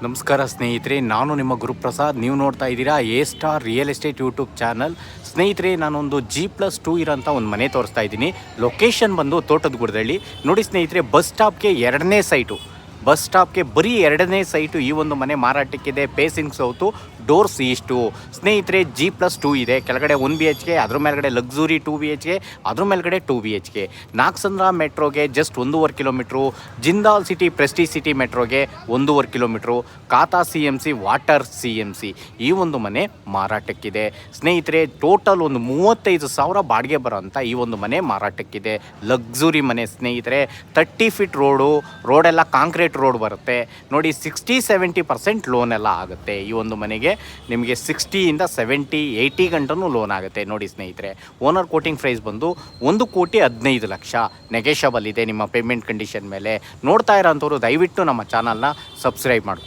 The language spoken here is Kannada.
ನಮಸ್ಕಾರ ಸ್ನೇಹಿತರೆ, ನಾನು ನಿಮ್ಮ ಗುರುಪ್ರಸಾದ್. ನೀವು ನೋಡ್ತಾ ಇದ್ದೀರಾ A star real estate YouTube channel. ಸ್ನೇಹಿತರೆ, ನಾನೊಂದು G+2 ಇರೋಂಥ ಒಂದು ಮನೆ ತೋರಿಸ್ತಾ ಇದ್ದೀನಿ. ಲೊಕೇಶನ್ ಬಂದು ತೋಟದಗುಡ್ದಳ್ಳಿ. ನೋಡಿ ಸ್ನೇಹಿತರೆ, ಬಸ್ ಸ್ಟಾಪ್ಗೆ ಎರಡನೇ ಸೈಟು, ಬಸ್ ಸ್ಟಾಪ್ಗೆ ಬರೀ ಎರಡನೇ ಸೈಟು ಈ ಒಂದು ಮನೆ ಮಾರಾಟಕ್ಕಿದೆ. Facing south, doors east. ಸ್ನೇಹಿತರೆ, G+2 ಇದೆ. ಕೆಳಗಡೆ 1 BHK, ಅದ್ರ ಮೇಲ್ಗಡೆ ಲಕ್ಸುರಿ 2 BHK, ಅದ್ರ ಮೇಲ್ಗಡೆ 2 BHK. ನಾಕ್ಸಂದ್ರ ಮೆಟ್ರೋಗೆ just 1.5 kilometre. Jindal city Prestige city ಮೆಟ್ರೋಗೆ 1.5 kilometre. Khata CMC, water CMC. ಈ ಒಂದು ಮನೆ ಮಾರಾಟಕ್ಕಿದೆ. ಸ್ನೇಹಿತರೆ, ಟೋಟಲ್ ಒಂದು 35,000 ಬಾಡಿಗೆ ಬರೋಂಥ ಈ ಒಂದು ಮನೆ ಮಾರಾಟಕ್ಕಿದೆ. ಲಕ್ಸುರಿ ಮನೆ ಸ್ನೇಹಿತರೆ. 30 ಫೀಟ್ ರೋಡೆಲ್ಲ ಕಾಂಕ್ರೀಟ್ ರೋಡ್ ಬರುತ್ತೆ ನೋಡಿ. 60-70% ಲೋನ್ ಎಲ್ಲ ಆಗುತ್ತೆ ಈ ಒಂದು ಮನೆಗೆ. ನಿಮಗೆ 60ಇಂದ 70-80 ಗಂಟನೂ ಲೋನ್ ಆಗುತ್ತೆ ನೋಡಿ ಸ್ನೇಹಿತರೆ. ಓನರ್ ಕೋಟಿಂಗ್ ಪ್ರೈಸ್ ಬಂದು 1,15,00,000 ನೆಗೆಷಬಲ್ ಇದೆ ನಿಮ್ಮ ಪೇಮೆಂಟ್ ಕಂಡೀಷನ್ ಮೇಲೆ. ನೋಡ್ತಾ ಇರೋಂಥವ್ರು ದಯವಿಟ್ಟು ನಮ್ಮ ಚಾನಲ್ನ ಸಬ್ಸ್ಕ್ರೈಬ್ ಮಾಡ್ಕೊಂಡು